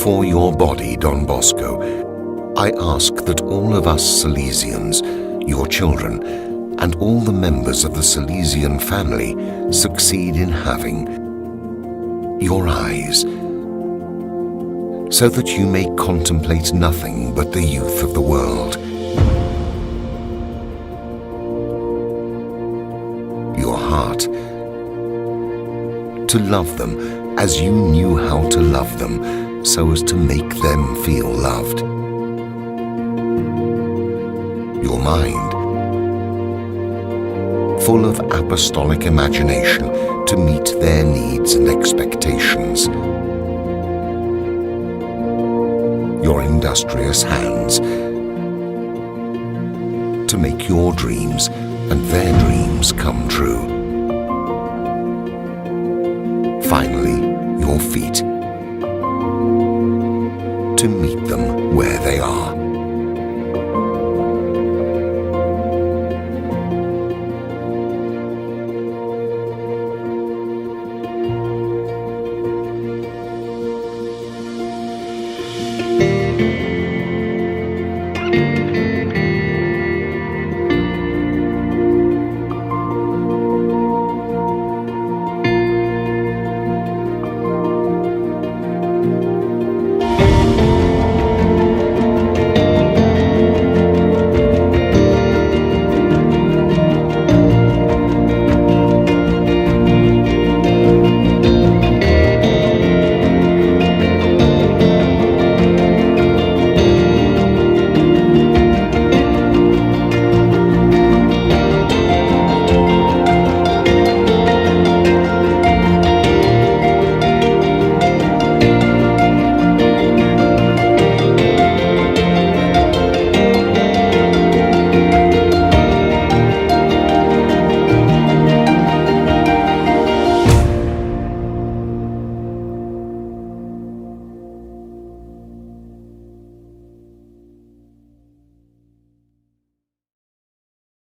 for your body, Don Bosco, I ask that all of us Salesians, your children, and all the members of the Salesian family succeed in having your eyes, so that you may contemplate nothing but the youth of the world. Your heart, to love them as you knew how to love them, so as to make them feel loved. Your mind, full of apostolic imagination to meet their needs and expectations. Your industrious hands, to make your dreams and their dreams come true. Finally, your feet, to meet them where they are.